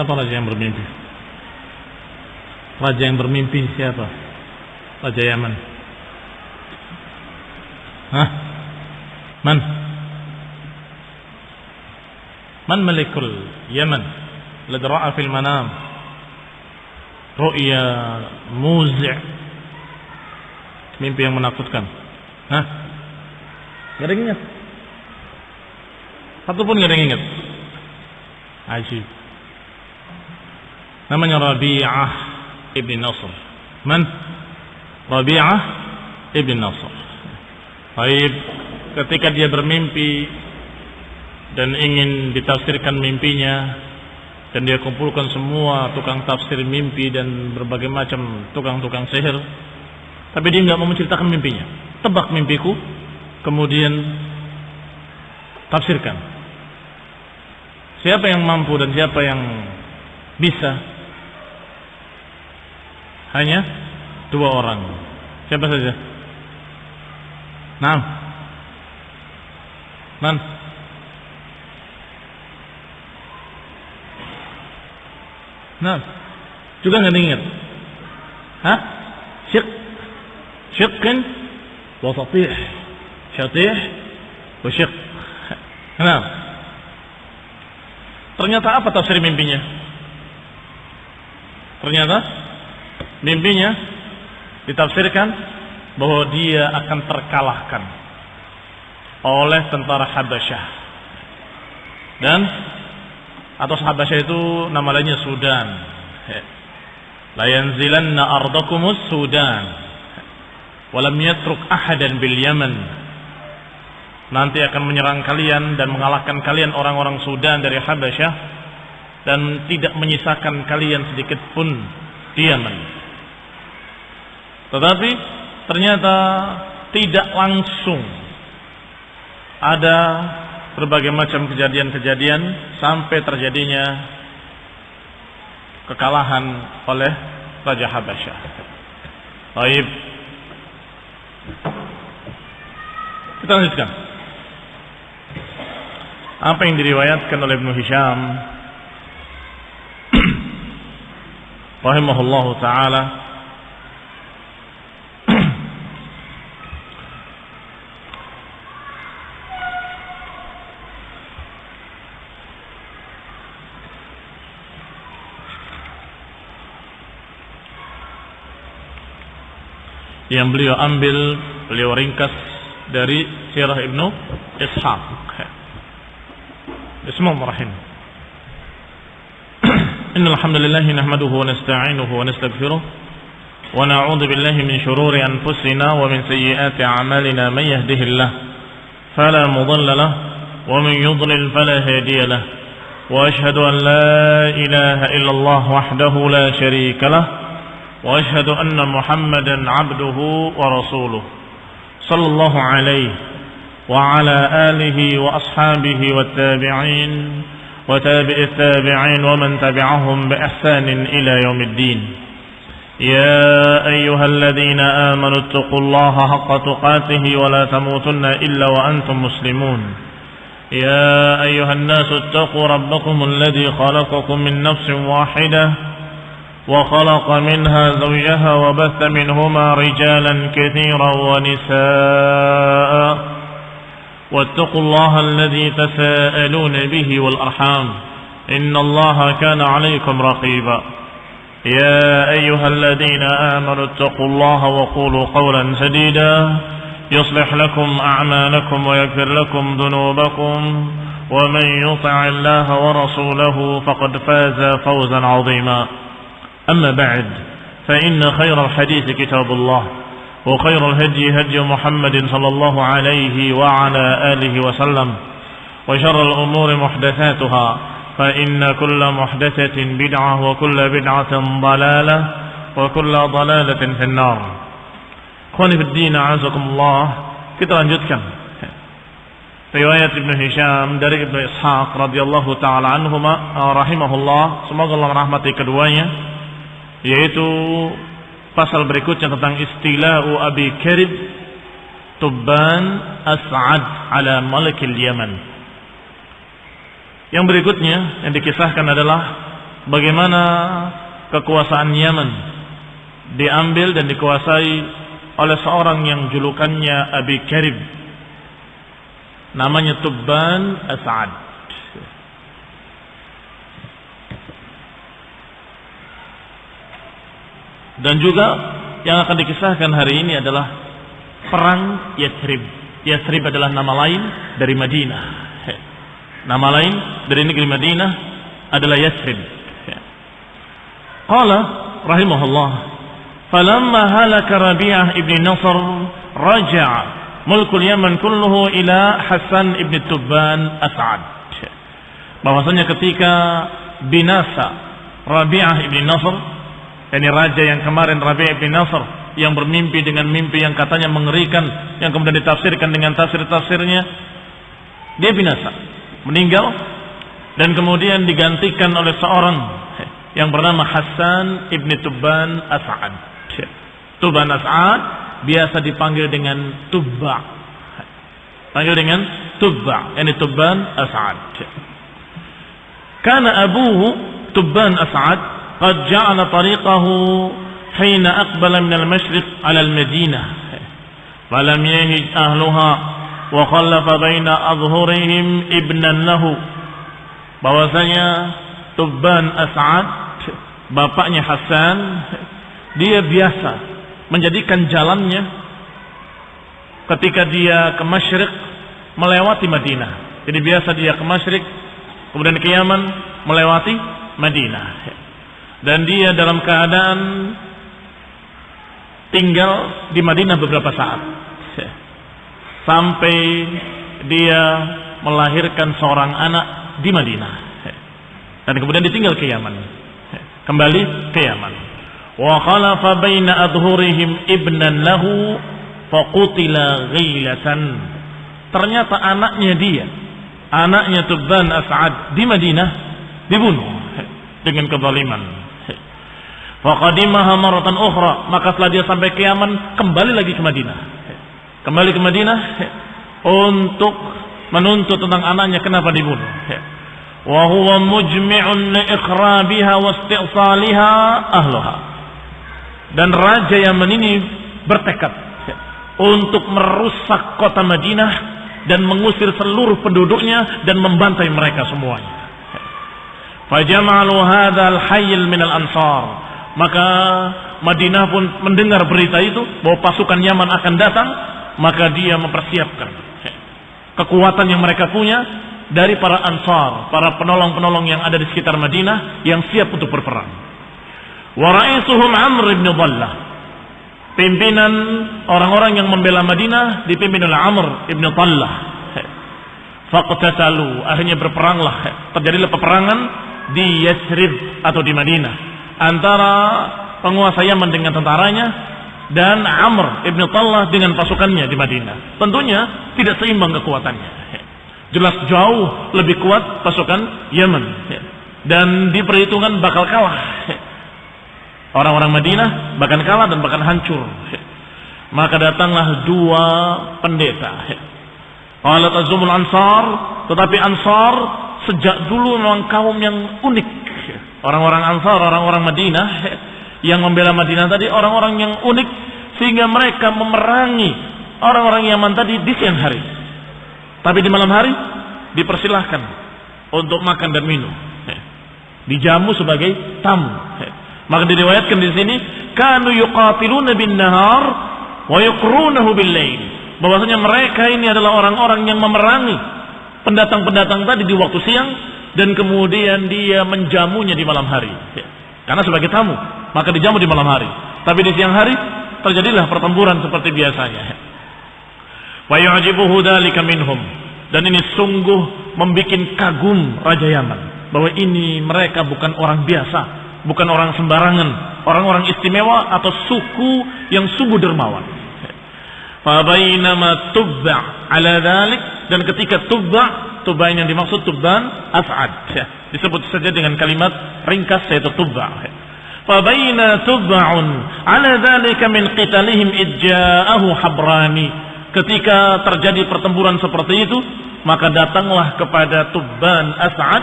Siapa raja yang bermimpi? Raja yang bermimpi siapa? Raja Yaman. Hah? Man malikul Yaman? Alladhi ra'a fil manam ru'ya muzi', mimpi yang menakutkan. Hah? Gak ada yang ingat? Satu pun gak ada yang ingat. Ajib. Namanya Rabi'ah ibn Nasr. Man? Rabi'ah ibn Nasr. Baik, ketika dia bermimpi dan ingin ditafsirkan mimpinya, dan dia kumpulkan semua tukang tafsir mimpi dan berbagai macam tukang-tukang sihir, tapi dia nggak mau menceritakan mimpinya. Tebak mimpiku, kemudian tafsirkan. Siapa yang mampu dan siapa yang bisa? Hanya 2 orang. Siapa saja? Naam. Man? Naam. Juga nggak diingat? Hah? Syiqqin wa satih. Syatih wa syiqq. Naam. Ternyata apa tafsir mimpinya? Ternyata mimpinya ditafsirkan bahwa dia akan terkalahkan oleh tentara Habasyah. Dan atas Habasyah itu nama lainnya Sudan. La yanzilanna ardakumus Sudan walam yatruk ahadan bil Yaman. Nanti akan menyerang kalian dan mengalahkan kalian orang-orang Sudan dari Habasyah, dan tidak menyisakan kalian sedikit pun di Yaman. Tetapi ternyata tidak langsung, ada berbagai macam kejadian-kejadian sampai terjadinya kekalahan oleh Raja Habasyah. Baik, kita lanjutkan. Apa yang diriwayatkan oleh Ibnu Hisham rahimahullahu ta'ala yang beliau ambil, beliau ringkas dari sirah Ibnu Ishaq. Bismillahirrahmanirrahim. Innal hamdalillah nahmaduhu wa nasta'inuhu wa nastaghfiruh wa na'udzu billahi min shururi anfusina wa min sayyiati a'malina man yahdihillah fala mudilla lahu wa man yudlil fala hadiya lahu wa ashhadu an la ilaha illallah wahdahu la sharika lahu wa ashhadu anna Muhammadan 'abduhu wa rasuluh sallallahu alaihi وعلى آله وأصحابه والتابعين وتابع التابعين ومن تبعهم بإحسان إلى يوم الدين. يا أيها الذين آمنوا اتقوا الله حق تقاته ولا تموتن إلا وأنتم مسلمون. يا أيها الناس اتقوا ربكم الذي خلقكم من نفس واحدة وخلق منها زوجها وبث منهما رجالا كثيرا ونساء واتقوا الله الذي تساءلون به والأرحام إن الله كان عليكم رقيبا. يا أيها الذين آمنوا اتقوا الله وقولوا قولا سديدا يصلح لكم أعمالكم ويغفر لكم ذنوبكم ومن يطع الله ورسوله فقد فاز فوزا عظيما. أما بعد فإن خير الحديث كتاب الله وخير الهدي هدي محمد صلى الله عليه وعلى آله وسلم وشر الأمور محدثاتها فإن كل محدثة بدعة وكل بدعة ضلالة وكل ضلالة في النار. Ikhwani fid din, a'azakumullah. Kita lanjutkan riwayat Ibnu Hisham dari Ibnu Ishaq radhiyallahu taala anhuma rahimahullah, semoga Allah merahmati keduanya, yaitu pasal berikutnya tentang istila'u Abi Karib Tubban As'ad ala Malikil Yaman. Yang berikutnya yang dikisahkan adalah bagaimana kekuasaan Yaman diambil dan dikuasai oleh seorang yang julukannya Abi Karib, namanya Tubban As'ad. Dan juga yang akan dikisahkan hari ini adalah perang Yathrib. Yathrib adalah nama lain dari Madinah. Nama lain dari negeri Madinah adalah Yathrib. Qala rahimahullah, falamma halaka Rabi'ah ibn Nasr raja'a mulkul Yaman kulluhu ila Hasan ibn Tubban As'ad. Bahwasanya ketika binasa Rabi'ah ibn Nasr, yakni raja yang kemarin Rabi'ah ibn Nasr yang bermimpi dengan mimpi yang katanya mengerikan, yang kemudian ditafsirkan dengan tafsir-tafsirnya, dia binasa, meninggal, dan kemudian digantikan oleh seorang yang bernama Hasan ibn Tubban As'ad. Tubban As'ad biasa dipanggil dengan Tubba, panggil dengan Tubba, yakni Tubban As'ad. Karena abuhu Tubban As'ad qad ja'ala tariqahu hina aqbala min al-mashriq 'ala al-Madinah falam yahij ahluha wa khallafa baina adhhurihim ibnan lahu. Bahwasanya Tubban As'ad, bapaknya Hasan, dia biasa menjadikan jalannya ketika dia ke Masyriq melewati Madinah. Jadi biasa dia ke Masyriq kemudian ke Yaman melewati Madinah. Dan dia dalam keadaan tinggal di Madinah beberapa saat sampai dia melahirkan seorang anak di Madinah, dan kemudian ditinggal ke Yaman, kembali ke Yaman. Wa khalafa baina adhurihim ibnan lahu faqutila ghilatan. Ternyata anaknya dia, anaknya Tubban As'ad di Madinah dibunuh dengan kezaliman. Faqadimaha maratan ukhra, maka setelah dia sampai ke Yaman kembali lagi ke Madinah. Kembali ke Madinah untuk menuntut tentang anaknya kenapa dibunuh. Wa huwa mujmi'un li ikhrabiha wa isti'saliha ahliha. Dan raja Yaman ini bertekad untuk merusak kota Madinah dan mengusir seluruh penduduknya dan membantai mereka semuanya. Fajama'alu hadzal hayyil minal ansar. Maka Madinah pun mendengar berita itu bahwa pasukan Yaman akan datang, maka dia mempersiapkan kekuatan yang mereka punya dari para ansar, para penolong-penolong yang ada di sekitar Madinah yang siap untuk berperang. Wa ra'isuhum Amr ibn Dhallah. Pimpinan orang-orang yang membela Madinah dipimpin oleh Amr ibn Dhallah. Faqtatalu, akhirnya berperanglah, terjadilah peperangan di Yathrib atau di Madinah antara penguasa Yaman dengan tentaranya dan Amr ibn Dhallah dengan pasukannya di Madinah. Tentunya tidak seimbang kekuatannya. Jelas jauh lebih kuat pasukan Yaman dan diperhitungkan bakal kalah. Orang-orang Madinah bahkan kalah dan bahkan hancur. Maka datanglah dua pendeta. Qalat azumul ansar, tetapi Ansar sejak dulu memang kaum yang unik. Orang-orang Ansar, orang-orang Madinah yang membela Madinah tadi orang-orang yang unik sehingga mereka memerangi orang-orang Yaman tadi di siang hari. Tapi di malam hari dipersilahkan untuk makan dan minum. Dijamu sebagai tamu. Maka diriwayatkan di sini kanu yuqatiluna bin nahar wa yuqrunahu bil lail. Bahwasanya mereka ini adalah orang-orang yang memerangi pendatang-pendatang tadi di waktu siang dan kemudian dia menjamunya di malam hari. Karena sebagai tamu, maka dijamu di malam hari. Tapi di siang hari terjadilah pertempuran seperti biasanya. Wa yu'jibuhu dzalika minhum. Dan ini sungguh membuat kagum Raja Yaman bahwa ini mereka bukan orang biasa, bukan orang sembarangan, orang-orang istimewa atau suku yang sungguh dermawan. Fa bainama Tubba ala dzalik, dan ketika Tubba yang dimaksud Tubban As'ad, disebut saja dengan kalimat ringkas yaitu Tubba. Fa baina Tubba'un ala dzalika min qitalihim idja'ahu Habrani. Ketika terjadi pertempuran seperti itu, maka datanglah kepada Tubban As'ad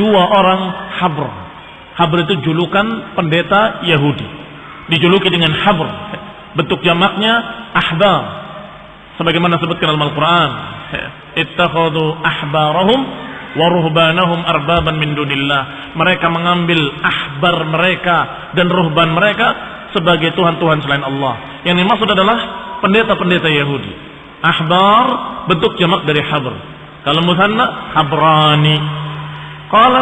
dua orang Habr. Habr itu julukan pendeta Yahudi. Dijuluki dengan habr. Bentuk jamaknya ahbar. Sebagaimana disebutkan dalam Al-Quran. Ittakhadhu ahbarahum wa ruhbanahum arbaban min dunillah. Mereka mengambil ahbar mereka dan ruhban mereka sebagai Tuhan-Tuhan selain Allah. Yang dimaksud adalah pendeta-pendeta Yahudi. Ahbar bentuk jamak dari habr. Kalau musanna habrani. Qala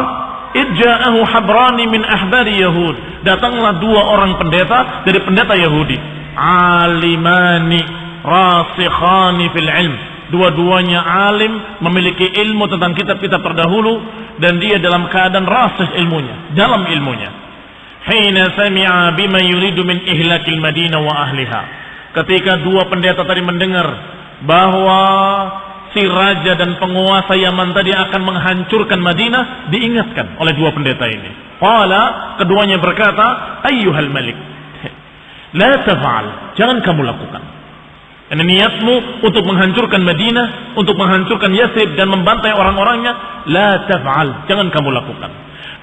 idja'ahu habrani min ahbari Yahud. Datanglah dua orang pendeta dari pendeta Yahudi. Alimani rasikhani fil ilm. Dua-duanya alim, memiliki ilmu tentang kitab-kitab terdahulu, dan dia dalam keadaan rasih ilmunya, dalam ilmunya. Hina sami'a bima yuridu min ihlakil Madinah wa ahliha. Ketika dua pendeta tadi mendengar bahwa si raja dan penguasa Yaman tadi akan menghancurkan Madinah, diingatkan oleh dua pendeta ini. Qala, keduanya berkata, ayyuhal malik, la taf'al, jangan kamu lakukan. Ini niatmu untuk menghancurkan Madinah, untuk menghancurkan Yathrib dan membantai orang-orangnya, la taf'al, jangan kamu lakukan.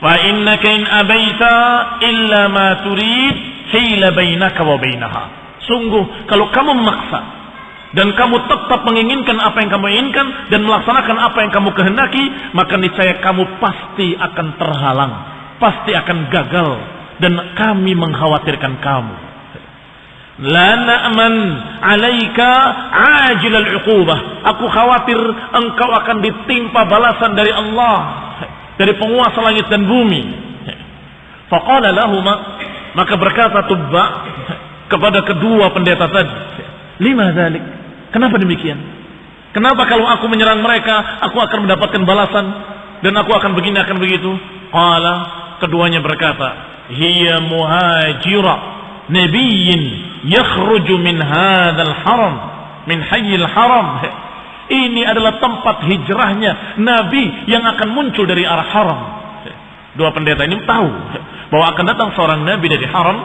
Fa innaka in abaita illa ma turid hila bainaka wa bainaha. Sungguh kalau kamu memaksa dan kamu tetap menginginkan apa yang kamu inginkan dan melaksanakan apa yang kamu kehendaki, maka niscaya kamu pasti akan terhalang, pasti akan gagal, dan kami mengkhawatirkan kamu. La na'man 'alaika 'ajil al-'uqubah. Aku khawatir engkau akan ditimpa balasan dari Allah, dari penguasa langit dan bumi. Faqala lahuma, maka berkata Tubba kepada kedua pendeta tadi, lima dzalik, kenapa demikian? Kenapa kalau aku menyerang mereka aku akan mendapatkan balasan dan aku akan begini akan begitu? Qala, keduanya berkata, hiya muhajira nabiyyin yakhruju min hadzal haram, min hayyil haram. Ini adalah tempat hijrahnya nabi yang akan muncul dari arah haram. Dua pendeta ini tahu bahwa akan datang seorang nabi dari haram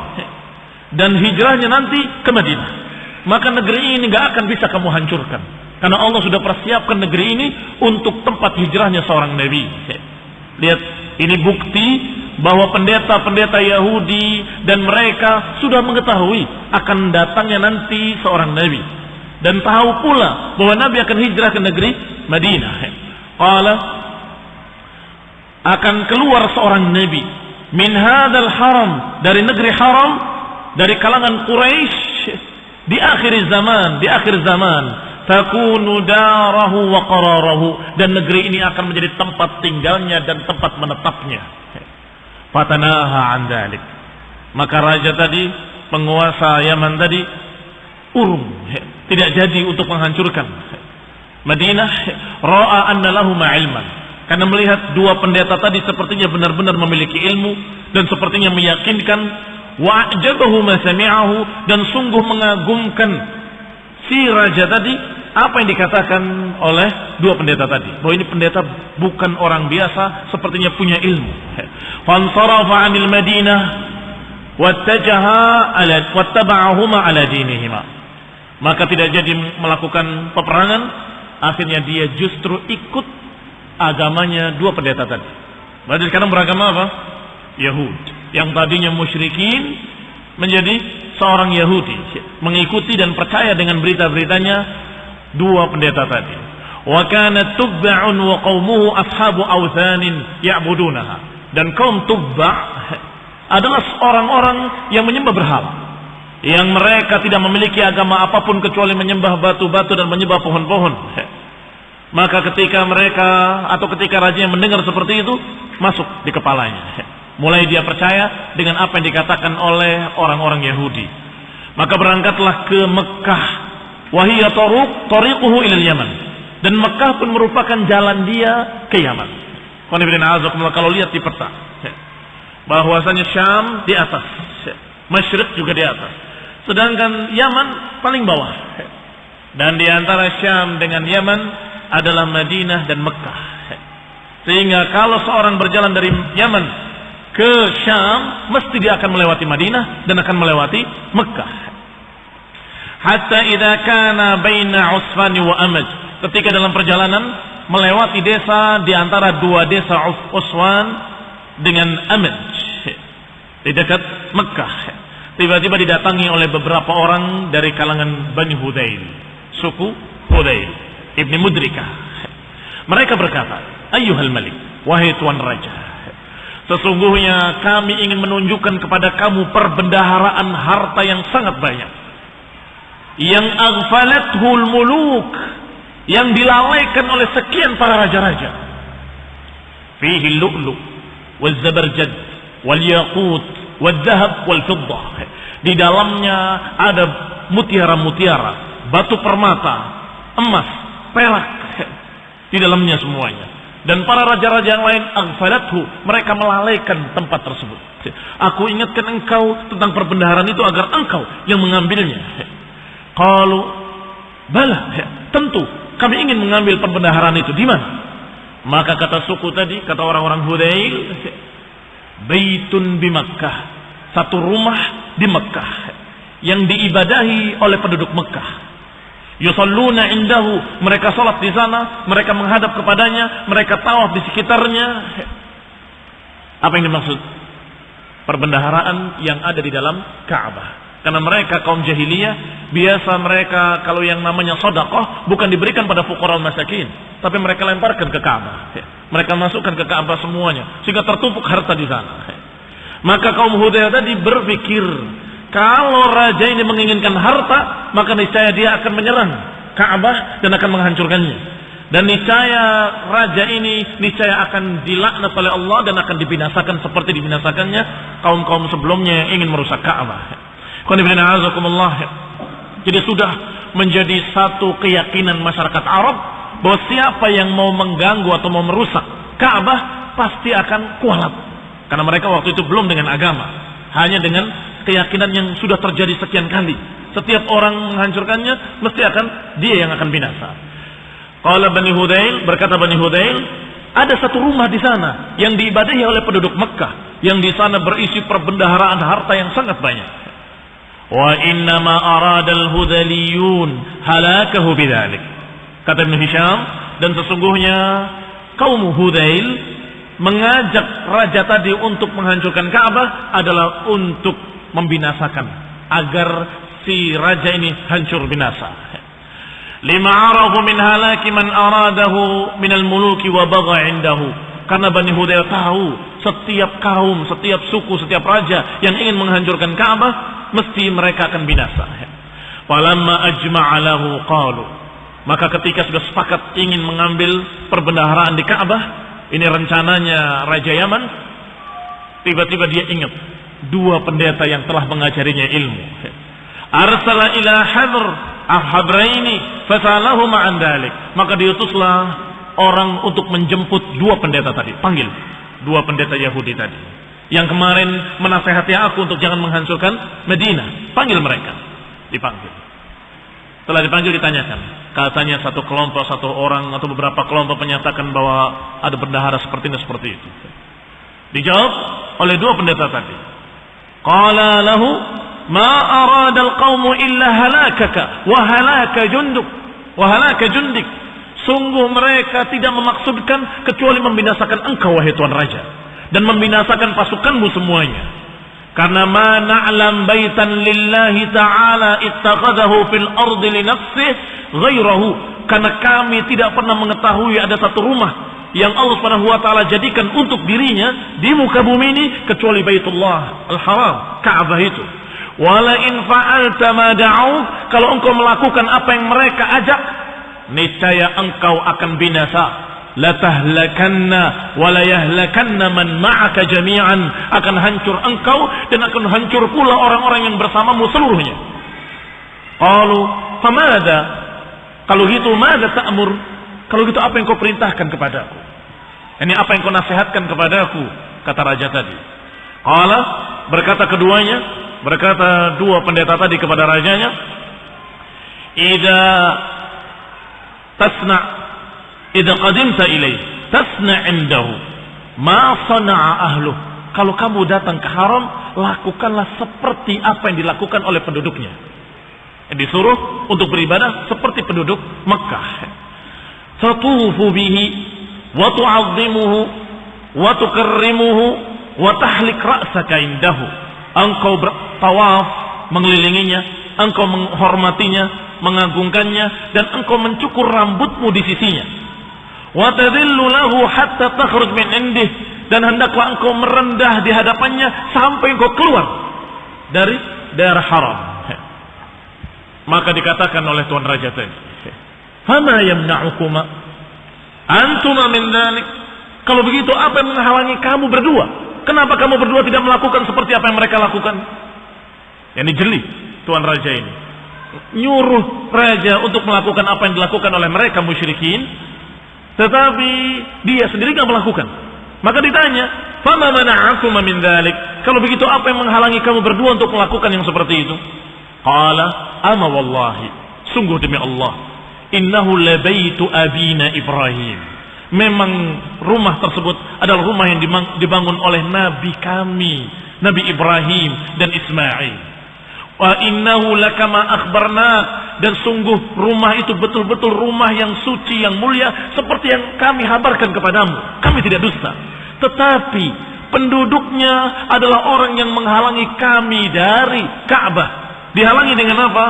dan hijrahnya nanti ke Madinah. Maka negeri ini gak akan bisa kamu hancurkan, karena Allah sudah persiapkan negeri ini untuk tempat hijrahnya seorang nabi. Lihat, ini bukti bahwa pendeta-pendeta Yahudi dan mereka sudah mengetahui akan datangnya nanti seorang nabi, dan tahu pula bahwa nabi akan hijrah ke negeri Madinah. Qala, akan keluar seorang nabi min hadzal haram, dari negeri haram, dari kalangan Quraisy, di akhir zaman takunu darahu wa qararahu, dan negeri ini akan menjadi tempat tinggalnya dan tempat menetapnya. Fatanaha an dzalik, maka raja tadi, penguasa Yaman tadi urung, tidak jadi untuk menghancurkan Madinah. Ra'a anna lahuma ilman, karena melihat dua pendeta tadi sepertinya benar-benar memiliki ilmu dan sepertinya meyakinkan. Wa ajabahu ma sami'ahu, dan sungguh mengagumkan si raja tadi apa yang dikatakan oleh dua pendeta tadi, bahwa ini pendeta bukan orang biasa, sepertinya punya ilmu. Fansarafa 'anil Madinah wattaba'ahuma 'ala dinihima, maka tidak jadi melakukan peperangan, akhirnya dia justru ikut agamanya dua pendeta tadi. Berarti sekarang beragama apa? Yahud. Yang tadinya musyrikin menjadi seorang Yahudi, mengikuti dan percaya dengan berita-beritanya dua pendeta tadi. Wa kana Tubba'un wa qaumuhu ashabu awthanin ya'budunaha, dan kaum Tubba' adalah orang-orang yang menyembah berhala, yang mereka tidak memiliki agama apapun kecuali menyembah batu-batu dan menyembah pohon-pohon. Maka ketika raja yang mendengar seperti itu, masuk di kepalanya, mulai dia percaya dengan apa yang dikatakan oleh orang-orang Yahudi. Maka berangkatlah ke Mekah. Wahiyya tariquhu ilal Yaman, dan Mekah pun merupakan jalan dia ke Yaman. Kalau lihat di peta, bahwasanya Syam di atas, Masyriq juga di atas, sedangkan Yaman paling bawah. Dan di antara Syam dengan Yaman adalah Madinah dan Mekah. Sehingga kalau seorang berjalan dari Yaman ke Syam, mesti dia akan melewati Madinah dan akan melewati Mekah. Hatta idza kana baina Usfan wa Amaj, ketika dalam perjalanan melewati desa di antara dua desa Uswan dengan Amaj. di dekat Mekah. Tiba-tiba didatangi oleh beberapa orang dari kalangan Bani Hudayl, suku Hudayl Ibni Mudrikah. Mereka berkata, ayyuhal malik, wahai tuan raja, sesungguhnya kami ingin menunjukkan kepada kamu perbendaharaan harta yang sangat banyak, yang aghfalathul muluk, yang dilalaikan oleh sekian para raja-raja. Fihi lu'lu wal zabarjad wal yaqut wal dhahab wal fiddah. Di dalamnya ada mutiara-mutiara, batu permata, emas, perak, di dalamnya semuanya. Dan para raja-raja yang lain aghfalathu, mereka melalaikan tempat tersebut. Aku ingatkan engkau tentang perbendaharaan itu agar engkau yang mengambilnya. Qalu bala, tentu kami ingin mengambil perbendaharaan itu. Di mana? Maka kata suku tadi, kata orang-orang Hudayl, baitun bi Makkah, satu rumah di Mekah yang diibadahi oleh penduduk Mekah. Yusalluna indahu, mereka salat di sana, mereka menghadap kepadanya, mereka tawaf di sekitarnya. Apa yang dimaksud? Perbendaharaan yang ada di dalam Ka'bah. Karena mereka kaum jahiliyah, biasa mereka kalau yang namanya sedekah bukan diberikan pada fuqara masakin, tapi mereka lemparkan ke Ka'bah. Mereka masukkan ke Ka'bah semuanya, sehingga tertumpuk harta di sana. Maka kaum Hudayl tadi berpikir, kalau raja ini menginginkan harta, maka niscaya dia akan menyerang Ka'bah dan akan menghancurkannya. Dan niscaya raja ini niscaya akan dilaknat oleh Allah dan akan dibinasakan seperti dibinasakannya kaum-kaum sebelumnya yang ingin merusak Ka'bah. Jadi sudah menjadi satu keyakinan masyarakat Arab bahwa siapa yang mau mengganggu atau mau merusak Ka'bah pasti akan kualat. Karena mereka waktu itu belum dengan agama, hanya dengan keyakinan yang sudah terjadi sekian kali. Setiap orang menghancurkannya mesti akan dia yang akan binasa. Qala Bani Hudayl, berkata Bani Hudayl, ada satu rumah di sana yang diibadahi oleh penduduk Mekah, yang di sana berisi perbendaharaan harta yang sangat banyak. Wa innama aradal hudaliyun halakahu bidzalik. Kata Ibn Hisham, dan sesungguhnya kaum Hudayl mengajak raja tadi untuk menghancurkan Ka'bah adalah untuk membinasakan, agar si raja ini hancur binasa. Lima arafu min halaki man aradahu minal muluki wa bagha indahu. Karena Bani Hudayl tahu setiap kaum, setiap suku, setiap raja yang ingin menghancurkan Ka'bah mesti mereka akan binasa. Falamma ajma'alahu qalu, maka ketika sudah sepakat ingin mengambil perbendaharaan di Ka'bah, ini rencananya Raja Yaman, tiba-tiba dia ingat dua pendeta yang telah mengajarinya ilmu. Arsala ila hadr ahhabraini fasalahuma an dalik. Maka diutuslah orang untuk menjemput dua pendeta tadi, panggil dua pendeta Yahudi tadi yang kemarin menasehati aku untuk jangan menghancurkan Madinah. Panggil mereka. Dipanggil. Setelah dipanggil ditanyakan. Katanya satu kelompok, satu orang atau beberapa kelompok menyatakan bahwa ada bendahara seperti ini, seperti itu. Dijawab oleh dua pendeta tadi. Qala lahu ma arada al-qawmu illa halakaka wa halaka junduk wa halaka jundik. Sungguh mereka tidak memaksudkan kecuali membinasakan engkau wahai tuan raja, dan membinasakan pasukanmu semuanya. Karena ma na'lam baitan lillahi ta'ala ittakhadahu fil ardi li nafsihi ghairahu. Karena kami tidak pernah mengetahui ada satu rumah yang Allah Subhanahu wa taala jadikan untuk dirinya di muka bumi ini kecuali Baitullah Al-Haram, Ka'bah itu. Wala in fa'alta ma da'u, kalau engkau melakukan apa yang mereka ajak, niscaya engkau akan binasa. La tahlakanna wa la yahlakanna man ma'aka jami'an, akan hancur engkau dan akan hancur pula orang-orang yang bersamamu seluruhnya. Qalu famada, kalau gitu mada ta'mur, kalau gitu apa yang kau perintahkan kepadaku? Ini apa yang kau nasihatkan kepadaku? Kata raja tadi. Qala, berkata keduanya, berkata dua pendeta tadi kepada rajanya, idza qadimta ilaih tasna' indahu ma sana'a ahluh. Kalau kamu datang ke haram, lakukanlah seperti apa yang dilakukan oleh penduduknya. Disuruh untuk beribadah seperti penduduk Mekah. Tatufu bihi wa tu'azzimuhu wa tukarrimuhu wa tahlik ra'saka indahu, engkau bertawaf mengelilinginya, engkau menghormatinya, mengagungkannya, dan engkau mencukur rambutmu di sisinya. Wa tadhillu lahu hatta takhruj min indih, dan hendaklah engkau merendah di hadapannya sampai engkau keluar dari daerah haram. Maka dikatakan oleh Tuan Raja tadi, fama yamna'ukuma antuma min dzalik. Kalau begitu apa yang menghalangi kamu berdua? Kenapa kamu berdua tidak melakukan seperti apa yang mereka lakukan? Yani jeli Tuan Raja ini nyuruh raja untuk melakukan apa yang dilakukan oleh mereka musyrikin, tetapi dia sendiri tidak melakukan. Maka ditanya, fama mana'akum min dzalik? Kalau begitu apa yang menghalangi kamu berdua untuk melakukan yang seperti itu? Qala ama wallahi, sungguh demi Allah, innahu labaitu abina Ibrahim. Memang rumah tersebut adalah rumah yang dibangun oleh nabi kami, Nabi Ibrahim dan Ismail. Wa innahu lakama akhbarna, dan sungguh rumah itu betul-betul rumah yang suci, yang mulia, seperti yang kami habarkan kepadamu. Kami tidak dusta. Tetapi penduduknya adalah orang yang menghalangi kami dari Ka'bah. Dihalangi dengan apa?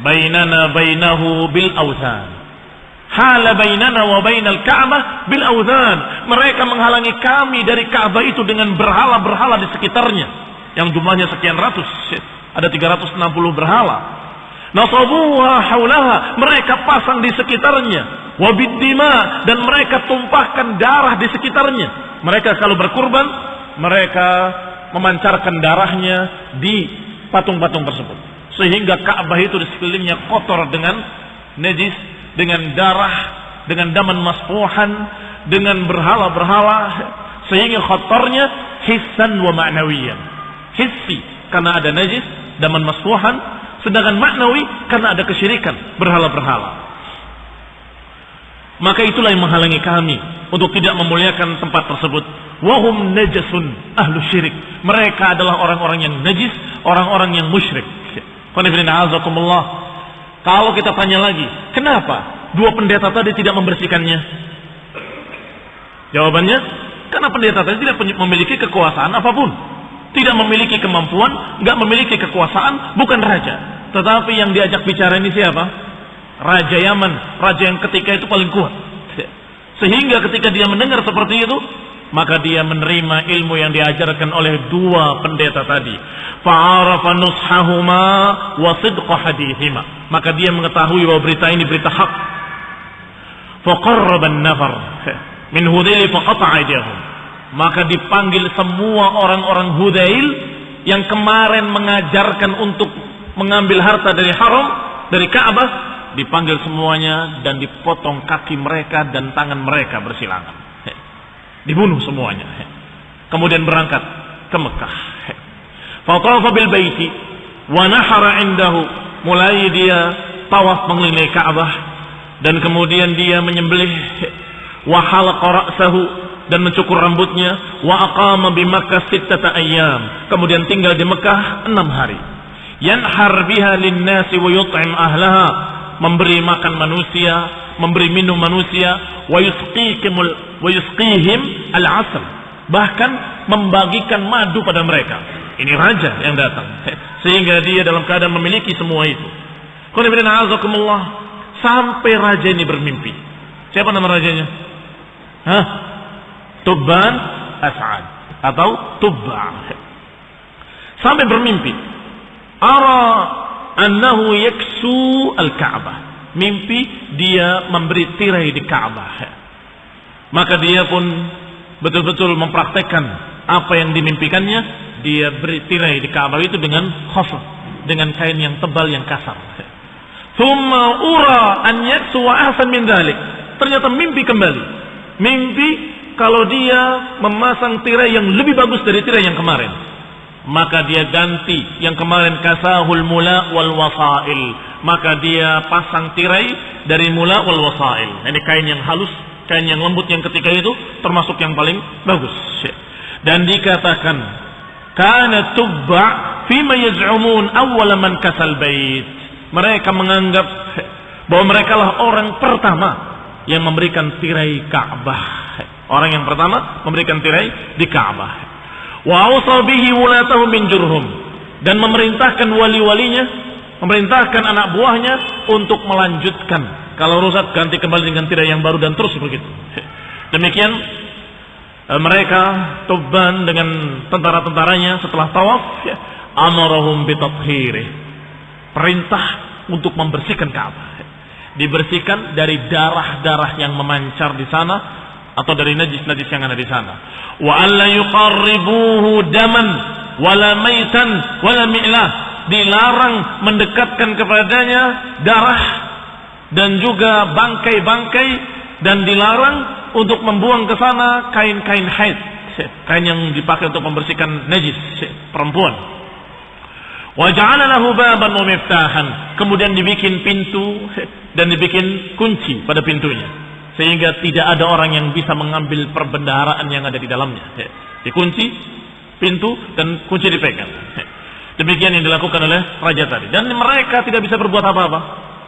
Bainana bainahu bil authan. Hala bainana wa bainal Ka'bah bil authan. Mereka menghalangi kami dari Ka'bah itu dengan berhala-berhala di sekitarnya, yang jumlahnya sekian ratus. Ada 360 berhala. Nasabuha haulaha, mereka pasang di sekitarnya. Wabiddima, dan mereka tumpahkan darah di sekitarnya. Mereka kalau berkurban, mereka memancarkan darahnya di patung-patung tersebut, sehingga Ka'bah itu di sekelilingnya kotor dengan najis, dengan darah, dengan daman masfuhan, dengan berhala-berhala, sehingga kotornya hissan wa ma'nawiyan. Hissi karena ada najis, daman masfuhan, sedangkan maknawi karena ada kesyirikan, berhala-berhala. Maka itulah yang menghalangi kami untuk tidak memuliakan tempat tersebut. Wahum najasun ahlu syirik, mereka adalah orang-orang yang najis, orang-orang yang musyrik. Kalau kita tanya lagi, kenapa dua pendeta tadi tidak membersihkannya? Jawabannya, karena pendeta tadi tidak memiliki kekuasaan apapun, tidak memiliki kemampuan, nggak memiliki kekuasaan, bukan raja. Tetapi yang diajak bicara ini siapa? Raja Yaman, raja yang ketika itu paling kuat. Sehingga ketika dia mendengar seperti itu, maka dia menerima ilmu yang diajarkan oleh dua pendeta tadi. Fa'arafa nushahuma wa sidqa hadithima. Maka dia mengetahui bahwa berita ini berita hak. Faqarraba an-nafar min Hudail faqata'a aydihim. Maka dipanggil semua orang-orang Hudail yang kemarin mengajarkan untuk mengambil harta dari haram, dari Ka'bah, dipanggil semuanya dan dipotong kaki mereka dan tangan mereka bersilangan. Dibunuh semuanya. Kemudian berangkat ke Mekah. Fatafa bil baiti wa nahara indahu. Mulai dia tawaf mengelilingi Ka'bah, dan kemudian dia menyembelih, wa halaqa ra'sahu, dan mencukur rambutnya, wa aqama bi Makkah 6 ayyam. Kemudian tinggal di Mekah 6 hari. Yanhar biha lin-nasi wa yut'im ahlaha, memberi makan manusia, memberi minum manusia, wa yusqihim al-asr, bahkan membagikan madu pada mereka. Ini raja yang datang, sehingga dia dalam keadaan memiliki semua itu. Sampai raja ini bermimpi. Siapa nama rajanya? Tubban As'ad atau Tubba. Sampai bermimpi, ara annahu yaksu al-Ka'bah. Mimpi dia memberi tirai di Ka'bah. Maka dia pun betul-betul mempraktekkan apa yang dimimpikannya. Dia beri tirai di Ka'bah itu dengan khafaf, dengan kain yang tebal, yang kasar. Thumma ura an yaksu wa ahsan min dhalik. Ternyata mimpi kembali. Mimpi kalau dia memasang tirai yang lebih bagus dari tirai yang kemarin. Maka dia ganti yang kemarin kasahul mula wal wasail. Maka dia pasang tirai dari mula wal wasail. Ini kain yang halus, kain yang lembut yang ketika itu termasuk yang paling bagus. Dan dikatakan kana Tubba fima yaz'umun awwala man kasal bait. Mereka menganggap bahwa mereka lah orang pertama yang memberikan tirai Ka'bah. Orang yang pertama memberikan tirai di Ka'bah. Wa awsa bihi wulatahum min Jurhum, dan memerintahkan wali-walinya, memerintahkan anak buahnya untuk melanjutkan. Kalau rusak ganti kembali dengan tirai yang baru dan terus begitu. Demikian mereka Tubban dengan tentara-tentaranya setelah tawaf, amarahum bitathhirih, perintah untuk membersihkan Ka'bah, dibersihkan dari darah-darah yang memancar di sana atau dari najis-najis yang ada di sana. Wa alla yuqarribuhu daman wala maitan wala mi'lah, dilarang mendekatkan kepadanya darah dan juga bangkai-bangkai, dan dilarang untuk membuang ke sana kain-kain haid, kain yang dipakai untuk membersihkan najis perempuan. Wa ja'ala lahu baban wa miftahan, kemudian dibikin pintu dan dibikin kunci pada pintunya, sehingga tidak ada orang yang bisa mengambil perbendaharaan yang ada di dalamnya. Dikunci pintu dan kunci dipegang. Demikian yang dilakukan oleh raja tadi, dan mereka tidak bisa berbuat apa-apa.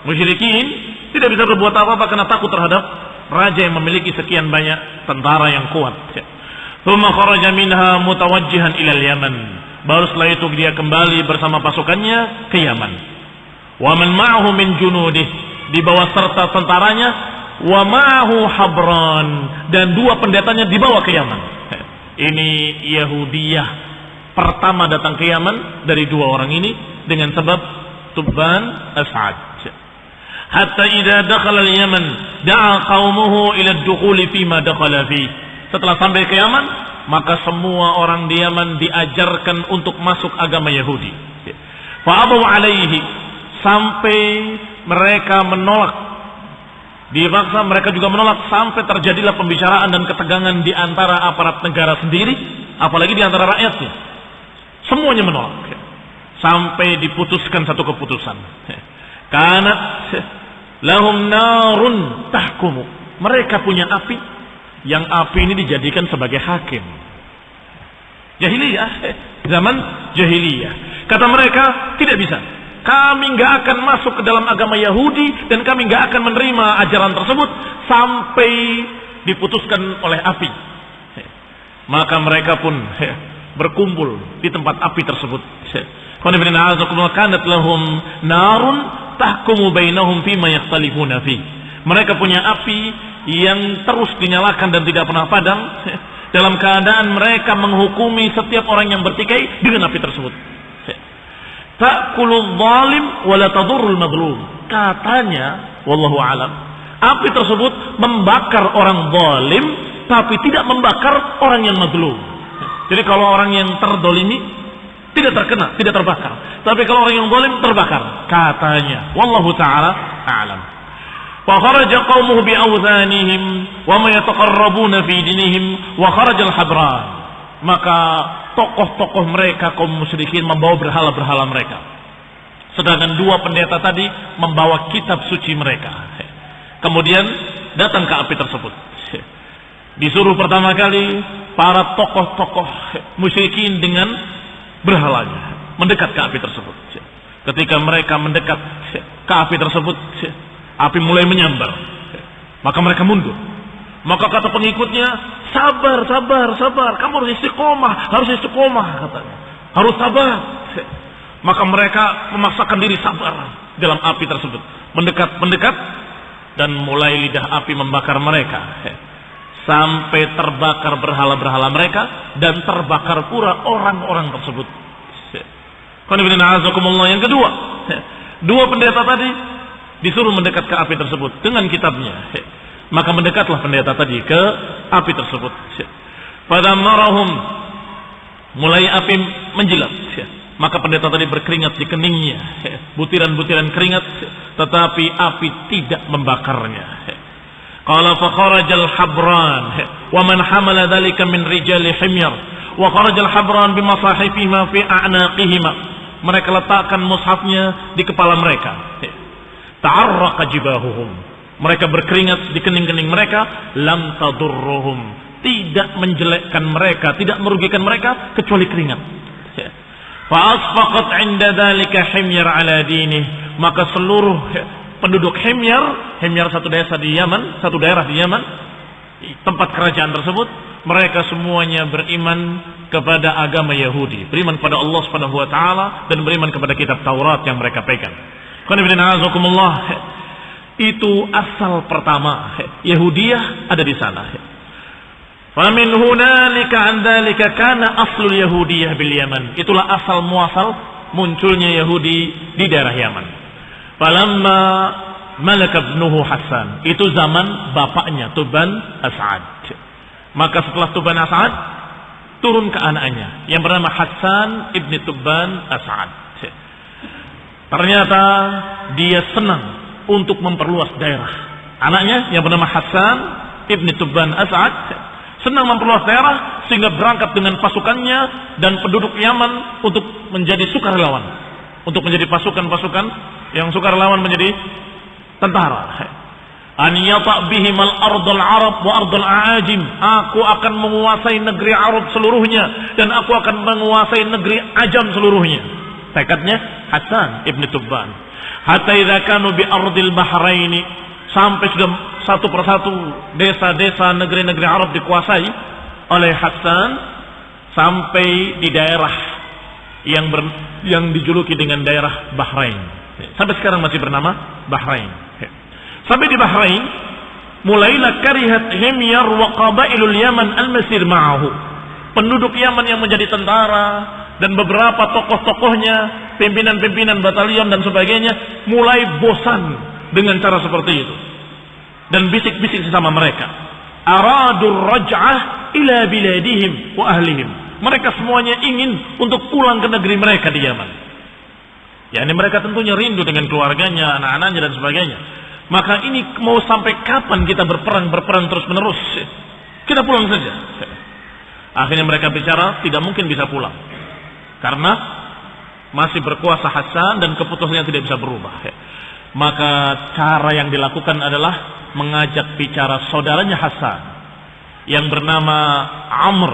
Musyrikin tidak bisa berbuat apa-apa karena takut terhadap raja yang memiliki sekian banyak tentara yang kuat. Tsumma kharaja minha mutawajjihan ila al-Yaman, baru setelah itu dia kembali bersama pasukannya ke Yaman. Wa man ma'ahu min junudih, dibawa serta tentaranya. Wa ma'ahu Habran, dan dua pendetanya dibawa ke Yaman. Ini Yahudiyah pertama datang ke Yaman dari dua orang ini dengan sebab Tubban As'ad. Hatta idza dakhala al-Yaman da'a qaumuhu ila ad-dukhuli fi ma dakhala fi. Setelah sampai ke Yaman, maka semua orang di Yaman diajarkan untuk masuk agama Yahudi. Fa abaw alaihi, sampai mereka menolak, dipaksa mereka juga menolak, sampai terjadilah pembicaraan dan ketegangan di antara aparat negara sendiri, apalagi di antara rakyatnya. Semuanya menolak sampai diputuskan satu keputusan. Karena lahum narun tahkumu, mereka punya api, yang api ini dijadikan sebagai hakim. Jahiliyah, zaman jahiliyah. Kata mereka, tidak bisa, kami nggak akan masuk ke dalam agama Yahudi dan kami nggak akan menerima ajaran tersebut sampai diputuskan oleh api. Maka mereka pun berkumpul di tempat api tersebut. Kanat lahum narun tahkumu bainahum fima yakhtalifuna fi. Mereka punya api yang terus dinyalakan dan tidak pernah padam, dalam keadaan mereka menghukumi setiap orang yang bertikai dengan api tersebut. Ta'kulul zalim wa la tadurrul mazlum. Katanya, wallahu alam, api tersebut membakar orang zalim tapi tidak membakar orang yang mazlum. Jadi kalau orang yang terdolimi tidak terkena, tidak terbakar. Tapi kalau orang yang zalim terbakar, katanya. Wallahu ta'ala a'lam. Fa kharaja qaumuhu bi awthanihim wa ma yataqarrabuna fi dinihim wa kharaja al-habran. Maka tokoh-tokoh mereka kaum musyrikin membawa berhala-berhala mereka. Sedangkan dua pendeta tadi membawa kitab suci mereka. Kemudian datang ke api tersebut. Disuruh pertama kali para tokoh-tokoh musyrikin dengan berhalanya mendekat ke api tersebut. Ketika mereka mendekat ke api tersebut, api mulai menyambar. Maka mereka mundur. Maka kata pengikutnya, sabar, sabar, sabar. Kamu harus istiqomah, katanya. Harus sabar. Maka mereka memaksakan diri sabar dalam api tersebut. Mendekat, dan mulai lidah api membakar mereka. Sampai terbakar berhala-berhala mereka dan terbakar pula orang-orang tersebut. Yang kedua, dua pendeta tadi disuruh mendekat ke api tersebut dengan kitabnya. Maka mendekatlah pendeta tadi ke api tersebut. Pada marahum, mulai api menjilat. Maka pendeta tadi berkeringat di keningnya, butiran-butiran keringat, tetapi api tidak membakarnya. Qala fa kharajal habran wa man hamala dhalika min rijali himyar wa kharajal habran bimasahifihima fi a'naqihima. Mereka letakkan mushafnya di kepala mereka. Ta'arraqa jibahuhum, mereka berkeringat di kening-kening mereka. Lam tadurruhum, tidak menjelekkan mereka, tidak merugikan mereka kecuali keringat. Fa asfaqat 'inda dhalika himyar ala dinih, maka seluruh penduduk Himyar satu desa di Yaman, tempat kerajaan tersebut, mereka semuanya beriman kepada agama Yahudi, beriman kepada Allah Subhanahu wa taala dan beriman kepada kitab Taurat yang mereka pegang. Itu asal pertama. Yahudiyah ada di sana. Famin hunalika an dzalika kana aslul yahudiyah bil Yaman. Itulah asal muasal munculnya Yahudi di daerah Yaman. Falamma malaka ibnuhu Hasan, itu zaman bapaknya Tuban As'ad. Maka setelah Tuban As'ad turun ke anaknya yang bernama Hasan ibni Tuban As'ad. Ternyata dia senang untuk memperluas daerah. Anaknya yang bernama Hasan ibni Tuban As'ad senang memperluas daerah sehingga berangkat dengan pasukannya dan penduduk Yaman untuk menjadi sukarelawan, untuk menjadi pasukan-pasukan yang sukarelawan menjadi tentara. An yata' bihim al-ardul arab wa ardul aajim. Aku akan menguasai negeri Arab seluruhnya dan aku akan menguasai negeri Ajam seluruhnya. Tekadnya Hasan ibn Tubban. Hatta idza kanu bi ardil bahraini, sampai sudah satu persatu desa-desa negeri-negeri Arab dikuasai oleh Hasan sampai di daerah yang dijuluki dengan daerah Bahrain. Sampai sekarang masih bernama Bahrain. Sampai di Bahrain, mulailah karihat himyar wa qabailul Yaman al-masir ma'ahu. Penduduk Yaman yang menjadi tentara dan beberapa tokoh-tokohnya, pimpinan-pimpinan batalion dan sebagainya, mulai bosan dengan cara seperti itu. Dan bisik-bisik sesama mereka. Aradur raj'ah ila biladihim wa ahlihim. Mereka semuanya ingin untuk pulang ke negeri mereka di Yaman. Ya, ini mereka tentunya rindu dengan keluarganya, anak-anaknya dan sebagainya. Maka ini mau sampai kapan kita berperang terus menerus? Kita pulang saja. Akhirnya mereka bicara, tidak mungkin bisa pulang, karena masih berkuasa Hasan dan keputusannya tidak bisa berubah. Maka cara yang dilakukan adalah mengajak bicara saudaranya Hasan yang bernama Amr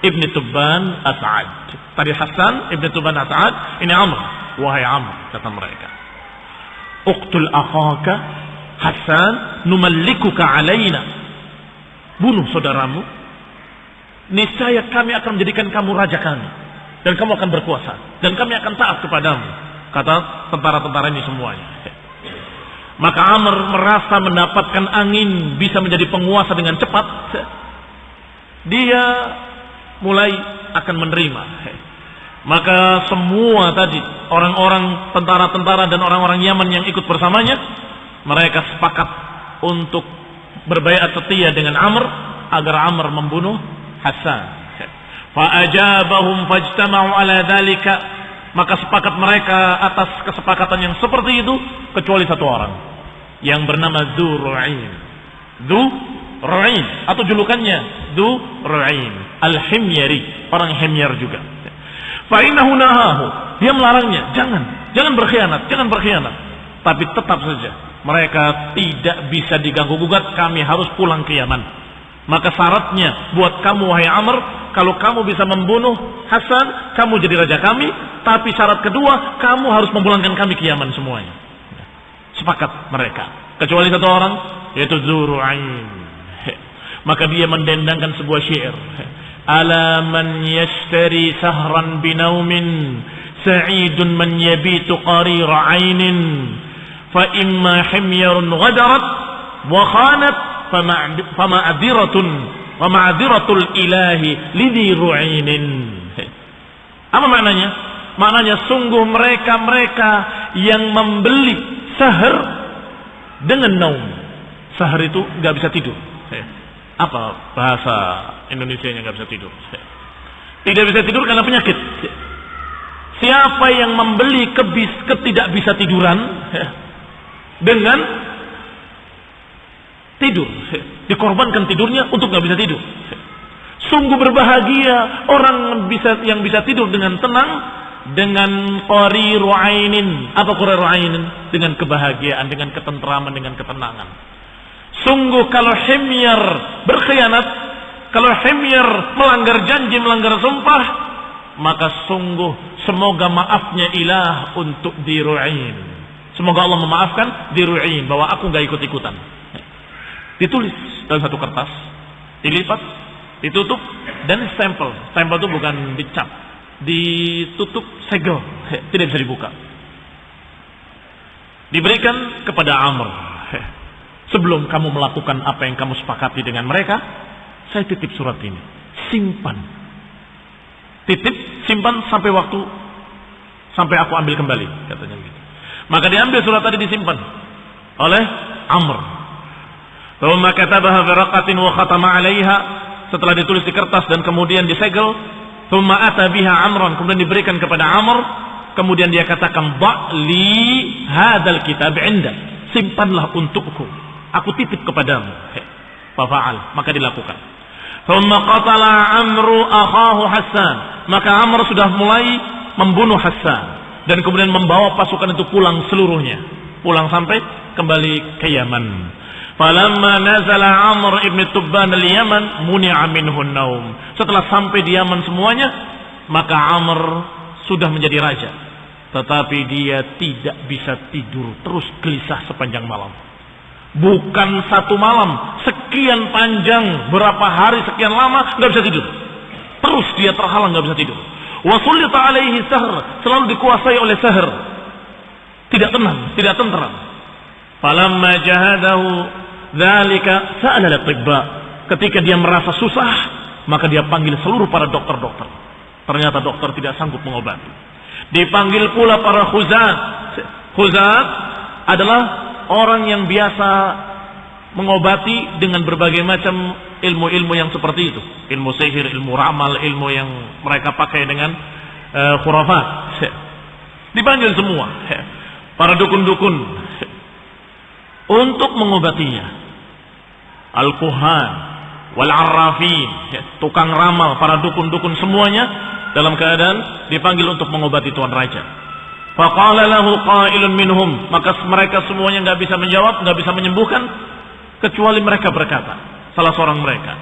ibni Tubban As'ad. Tadi Hasan ibni Tubban As'ad, ini Amr. Wahai Amr, kata mereka, uqtul akhaka Hasan numallikuka alaina. Bunuh saudaramu, niscaya kami akan menjadikan kamu raja kami dan kamu akan berkuasa dan kami akan taat kepadamu, kata tentara-tentara ini semuanya. Maka Amr merasa mendapatkan angin, bisa menjadi penguasa dengan cepat. Dia mulai akan menerima. Maka semua tadi orang-orang tentara-tentara dan orang-orang Yaman yang ikut bersamanya, mereka sepakat untuk berbaiat setia dengan Amr agar Amr membunuh Hasan. Fa'ajabahum fajtama'u ala dzalika. Maka sepakat mereka atas kesepakatan yang seperti itu, kecuali satu orang yang bernama Dzur'ain. Dzur'ain atau julukannya Dzur'ain Al-Himyari, orang Himyar juga. Fa'innahu nahahu, dia melarangnya, jangan berkhianat, jangan berkhianat. Tapi tetap saja mereka tidak bisa diganggu gugat, kami harus pulang ke Yaman. Maka syaratnya buat kamu wahai Amr, kalau kamu bisa membunuh Hasan, kamu jadi raja kami. Tapi syarat kedua, kamu harus memulangkan kami ke Yaman semuanya. Sepakat mereka, kecuali satu orang, yaitu Dzur'ain. Maka dia mendendangkan sebuah syair. Ala man yashtari sahran binaumin, sa'idun man yabitu qarira ainin, fa imma himyarun ghadarat wa khanat fa ma'adiratul ilahi lidhi ru'inin. Apa maknanya? Maknanya sungguh mereka yang membeli sahar dengan naum. Sahar itu nggak bisa tidur. Apa bahasa Indonesianya nggak bisa tidur? Tidak bisa tidur karena penyakit. Siapa yang membeli ketidak bisa tiduran dengan tidur, dikorbankan tidurnya untuk nggak bisa tidur. Sungguh berbahagia orang yang bisa tidur dengan tenang, dengan qariru ainin. Apa qariru ainin? Dengan kebahagiaan, dengan ketentraman, dengan ketenangan. Sungguh kalau himyar berkhianat, kalau himyar melanggar janji, melanggar sumpah, maka sungguh semoga maafnya ilah untuk Dzur'ain. Semoga Allah memaafkan Dzur'ain bahwa aku gak ikut-ikutan. Ditulis dalam satu kertas, dilipat, Ditutup dan stempel. Stempel itu bukan dicap, ditutup segel, tidak bisa dibuka. Diberikan kepada Amr. Sebelum kamu melakukan apa yang kamu sepakati dengan mereka, saya titip surat ini. Simpan. Titip, simpan sampai waktu, sampai aku ambil kembali, katanya gitu. Maka diambil surat tadi, disimpan oleh Amr. Thumma katabaha fi raqatin wa khatama 'alaiha. Setelah ditulis di kertas dan kemudian disegel, thumma ata biha Amran, kemudian diberikan kepada Amr, kemudian dia katakan, "Dha'li hadzal kitab 'inda." Simpanlah untukku. Aku titip kepadamu. Fa'al, maka dilakukan. Thumma qatala Amru akhahu Hassan. Maka Amr sudah mulai membunuh Hassan dan kemudian membawa pasukan itu pulang seluruhnya. Pulang sampai kembali ke Yaman. Falamma nazala Amr ibn Tubban al-Yaman muni'a minhu an-naum. Setelah sampai di Yaman semuanya, maka Amr sudah menjadi raja. Tetapi dia tidak bisa tidur, terus gelisah sepanjang malam. Bukan satu malam, sekian panjang, berapa hari, sekian lama, nggak bisa tidur. Terus dia terhalang, nggak bisa tidur. Wa sulita alaihi sahr, selalu dikuasai oleh sahr. Tidak tenang, tidak tentram. Falamma jahadahu dzalika sa'ala al-tibba. Ketika dia merasa susah, maka dia panggil seluruh para dokter-dokter. Ternyata dokter tidak sanggup mengobati. Dipanggil pula para khuzat. Khuzat adalah orang yang biasa mengobati dengan berbagai macam ilmu-ilmu yang seperti itu. Ilmu sihir, ilmu ramal, ilmu yang mereka pakai dengan khurafat. Dipanggil semua para dukun-dukun untuk mengobatinya. Al-kuhan wal-arrafin, tukang ramal, para dukun-dukun semuanya dalam keadaan dipanggil untuk mengobati tuan raja. Faqala lahu qailun minhum, maka mereka semuanya nggak bisa menjawab, nggak bisa menyembuhkan, kecuali mereka berkata, salah seorang mereka,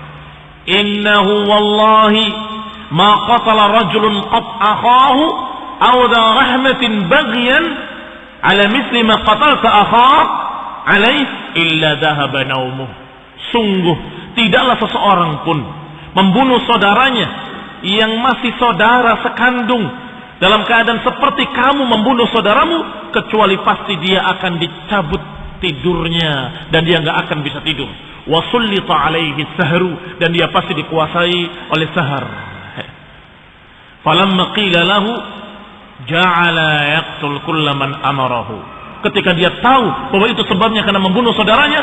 innahu wallahi ma qatala rajulun qad akhahu aw dha rahmatin baghyan ala misli ma qatalta akhak alaih illa dhahaba naumuh. Sungguh tidaklah seseorang pun membunuh saudaranya yang masih saudara sekandung dalam keadaan seperti kamu membunuh saudaramu, kecuali pasti dia akan dicabut tidurnya dan dia nggak akan bisa tidur. Wa sullita alaihi sahru, dan dia pasti dikuasai oleh sahar. Falamma qila lahu ja'ala yaqtul kulla man amarahu. Ketika dia tahu bahwa itu sebabnya karena membunuh saudaranya,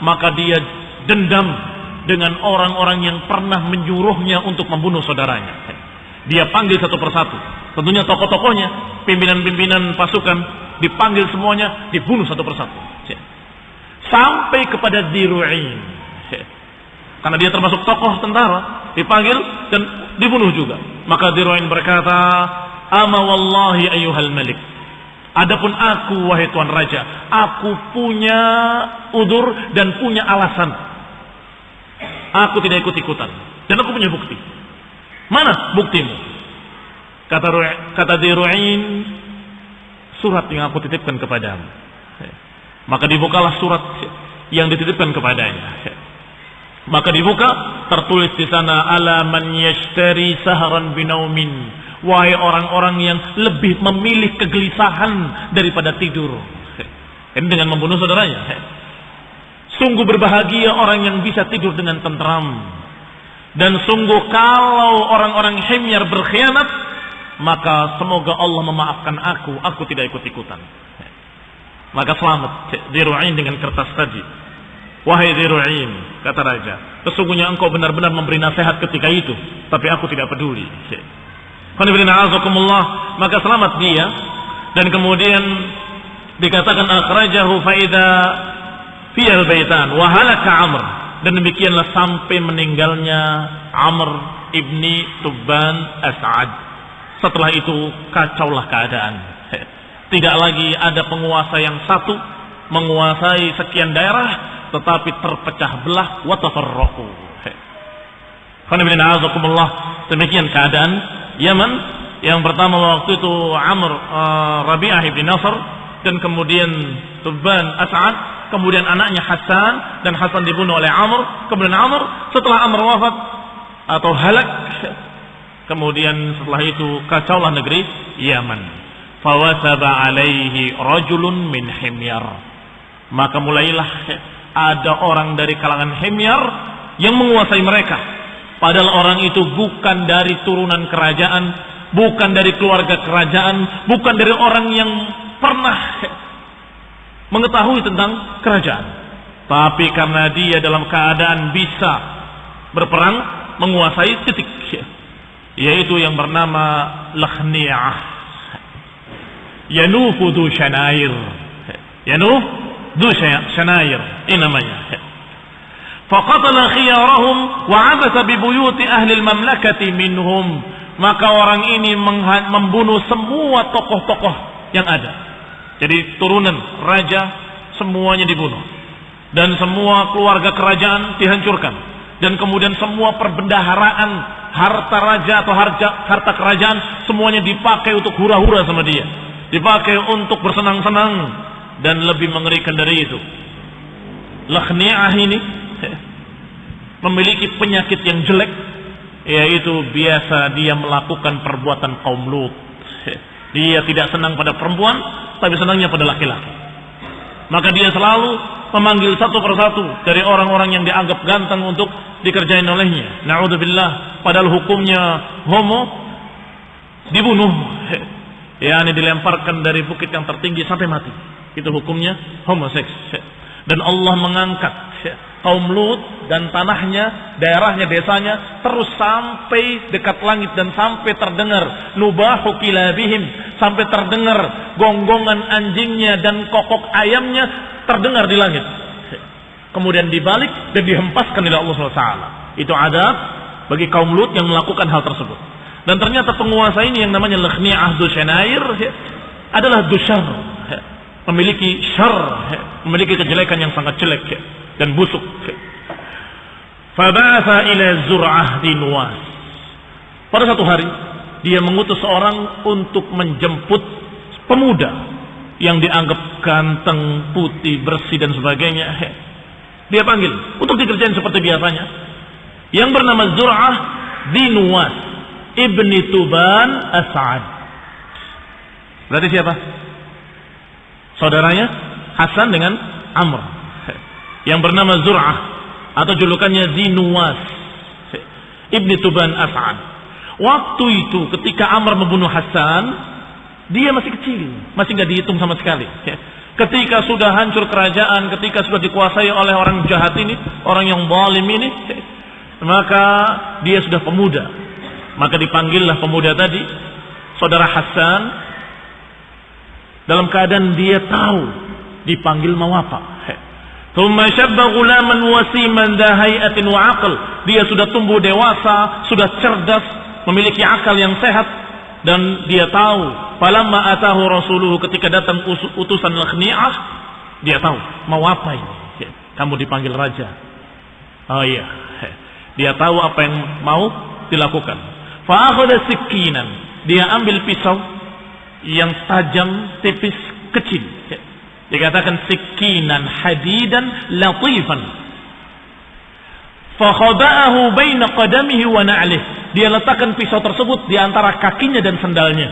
maka dia dendam dengan orang-orang yang pernah menyuruhnya untuk membunuh saudaranya. Dia panggil satu persatu. Tentunya tokoh-tokohnya, pimpinan-pimpinan pasukan, dipanggil semuanya, dibunuh satu persatu. Sampai kepada Diru'in. Karena dia termasuk tokoh tentara, dipanggil dan dibunuh juga. Maka Diru'in berkata, ama wallahi ayyuhal malik. Adapun aku, wahai tuan raja, aku punya udur dan punya alasan. Aku tidak ikut-ikutan. Dan aku punya bukti. Mana buktimu? Kata Diru'in, surat yang aku titipkan kepadamu. Maka dibukalah surat yang dititipkan kepadanya. Maka dibuka, tertulis di sana, ala man yashtari sahran binaumin. Wahai orang-orang yang lebih memilih kegelisahan daripada tidur. Ini dengan membunuh saudaranya. Sungguh berbahagia orang yang bisa tidur dengan tentram. Dan sungguh kalau orang-orang himyar berkhianat, maka semoga Allah memaafkan aku tidak ikut-ikutan. Maka selamat Diru'in dengan kertas tadi. Wahai Diru'in, kata raja, sesungguhnya engkau benar-benar memberi nasihat ketika itu, tapi aku tidak peduli. Maka selamat dia. Dan kemudian dikatakan akhrajahu faida fiyal baitan wa halaka Amr. Dan demikianlah sampai meninggalnya Amr ibni Tubban As'ad. Setelah itu kacaulah keadaan. Tidak lagi ada penguasa yang satu menguasai sekian daerah, tetapi terpecah belah wa tafarraqu. Demikian keadaan Yaman. Yang pertama waktu itu Amr Rabi'ah ibn Nasr, dan kemudian Tubban As'ad, kemudian anaknya Hassan, dan Hassan dibunuh oleh Amr. Kemudian Amr, setelah Amr wafat, atau halak. Kemudian setelah itu kacaulah negeri Yaman. Fawasaba alaihi rajulun min Himyar. Maka mulailah ada orang dari kalangan Himyar yang menguasai mereka. Padahal orang itu bukan dari turunan kerajaan, bukan dari keluarga kerajaan, bukan dari orang yang pernah mengetahui tentang kerajaan. Tapi karena dia dalam keadaan bisa berperang, menguasai titik, yaitu yang bernama Lakhni'ah. Yanufu du Shanair. Yanuf du Shanair. Ini namanya. Faqatala khiyarahum wa 'abasa bi buyuti ahli al-mamlakati minhum. Maka orang ini membunuh semua tokoh-tokoh yang ada. Jadi turunan raja semuanya dibunuh. Dan semua keluarga kerajaan dihancurkan. Dan kemudian semua perbendaharaan, harta raja atau harta kerajaan semuanya dipakai untuk hura-hura sama dia. Dipakai untuk bersenang-senang. Dan lebih mengerikan dari itu, Lakhni'ah ini memiliki penyakit yang jelek, yaitu biasa dia melakukan perbuatan kaum Lut. Dia tidak senang pada perempuan, tapi senangnya pada laki-laki. Maka dia selalu memanggil satu persatu dari orang-orang yang dianggap ganteng untuk dikerjain olehnya. Na'udzubillah, padahal hukumnya homo dibunuh, yakni dilemparkan dari bukit yang tertinggi sampai mati. Itu hukumnya homoseks. Dan Allah mengangkat kaum Lut dan tanahnya, daerahnya, desanya terus sampai dekat langit dan sampai terdengar nubahu kilabihim, sampai terdengar gonggongan anjingnya dan kokok ayamnya terdengar di langit. Kemudian dibalik dan dihempaskan oleh Allah SWT. Itu adab bagi kaum Lut yang melakukan hal tersebut. Dan ternyata penguasa ini yang namanya Lakhni'ah Dushanair adalah dusyar, memiliki syar, memiliki kejelekan yang sangat jelek dan busuk. Faba'atha ila Zur'ah di Nuwas. Pada satu hari dia mengutus seorang untuk menjemput pemuda yang dianggap ganteng, putih, bersih dan sebagainya. Dia panggil untuk dikerjain seperti biasanya. Yang bernama Zur'ah di Nuwas ibni Tuban As'ad. Berarti siapa? Saudaranya Hasan dengan Amr, yang bernama Zur'ah atau julukannya Zinuwas ibni Tuban As'ad. Waktu itu ketika Amr membunuh Hasan, dia masih kecil, masih nggak dihitung sama sekali. Ketika sudah hancur kerajaan, ketika sudah dikuasai oleh orang jahat ini, orang yang zalim ini, maka dia sudah pemuda. Maka dipanggillah pemuda tadi, saudara Hasan, dalam keadaan dia tahu dipanggil mau apa. Thumma shabba ghulaman wasiman dha hayatin wa aql. Dia sudah tumbuh dewasa, sudah cerdas, memiliki akal yang sehat, dan dia tahu falamma atahu rasuluhu, ketika datang utusan Lakhni'ah, dia tahu mau apa ini. Kamu dipanggil raja. Oh iya. Dia tahu apa yang mau dilakukan. Fa akhadha sikinan. Dia ambil pisau yang tajam, tipis, kecil. Dikatakan sikinan hadidan latifan. Fa khada'ahu baina qadamihi wa na'lihi. Dia letakkan pisau tersebut di antara kakinya dan sendalnya.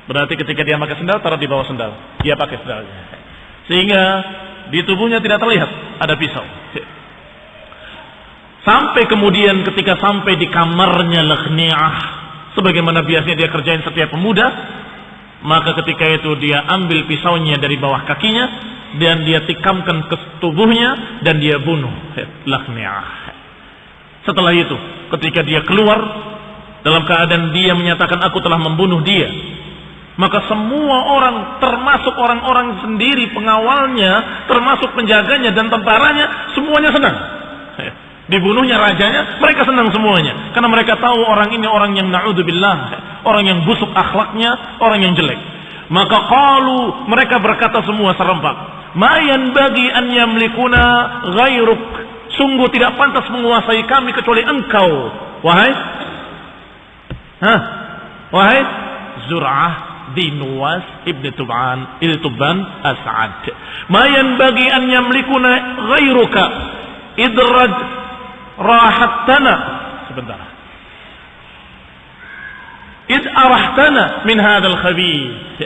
Berarti ketika dia pakai sendal, taruh di bawah sendal. Dia pakai sendalnya. Sehingga di tubuhnya tidak terlihat ada pisau. Sampai kemudian ketika sampai di kamarnya Lakhni'ah, sebagaimana biasanya dia kerjain setiap pemuda, maka ketika itu dia ambil pisaunya dari bawah kakinya dan dia tikamkan ke tubuhnya dan dia bunuh Lakhni'ah. Setelah itu ketika dia keluar dalam keadaan dia menyatakan aku telah membunuh dia, maka semua orang, termasuk orang-orang sendiri pengawalnya, termasuk penjaganya dan tentaranya, semuanya senang. Dibunuhnya rajanya, mereka senang semuanya, karena mereka tahu orang ini orang yang na'udzubillah, orang yang busuk akhlaknya, orang yang jelek. Maka qalu, mereka berkata semua serempak, ma yanbaghi an yamlikuna ghairuk. Sungguh tidak pantas menguasai kami kecuali engkau, wahai Zur'ah di Nuwas ibni Tuban As'ad. Ma yanbaghi an yamlikuna ghairuka idraj rahattana. sebentar. Id arahtana min hadzal khabith.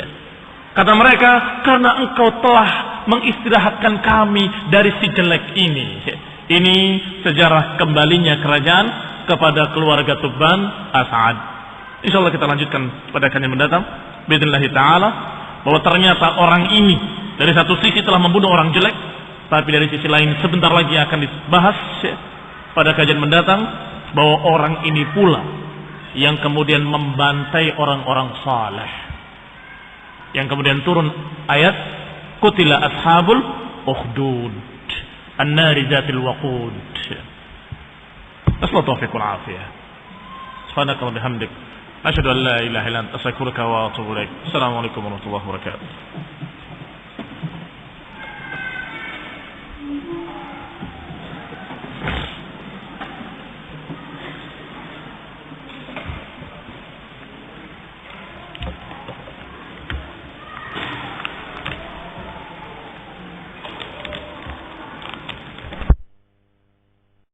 Kata mereka, karena engkau telah mengistirahatkan kami dari si jelek ini. Ini sejarah kembalinya kerajaan kepada keluarga Tubban As'ad. Insyaallah kita lanjutkan pada kajian mendatang biidznillah taala, bahwa ternyata orang ini dari satu sisi telah membunuh orang jelek, tapi dari sisi lain sebentar lagi akan dibahas pada kajian mendatang bahwa orang ini pula yang kemudian membantai orang-orang saleh, yang kemudian turun ayat qutila ashabul ukhdud an-nari zatil waqud. Nasallahu taufiq wal afiyah. Subhanakallahumma bihamdik asyhadu an la ilaha illa anta astaghfiruka wa atubu ilaik. Assalamualaikum warahmatullahi wabarakatuh.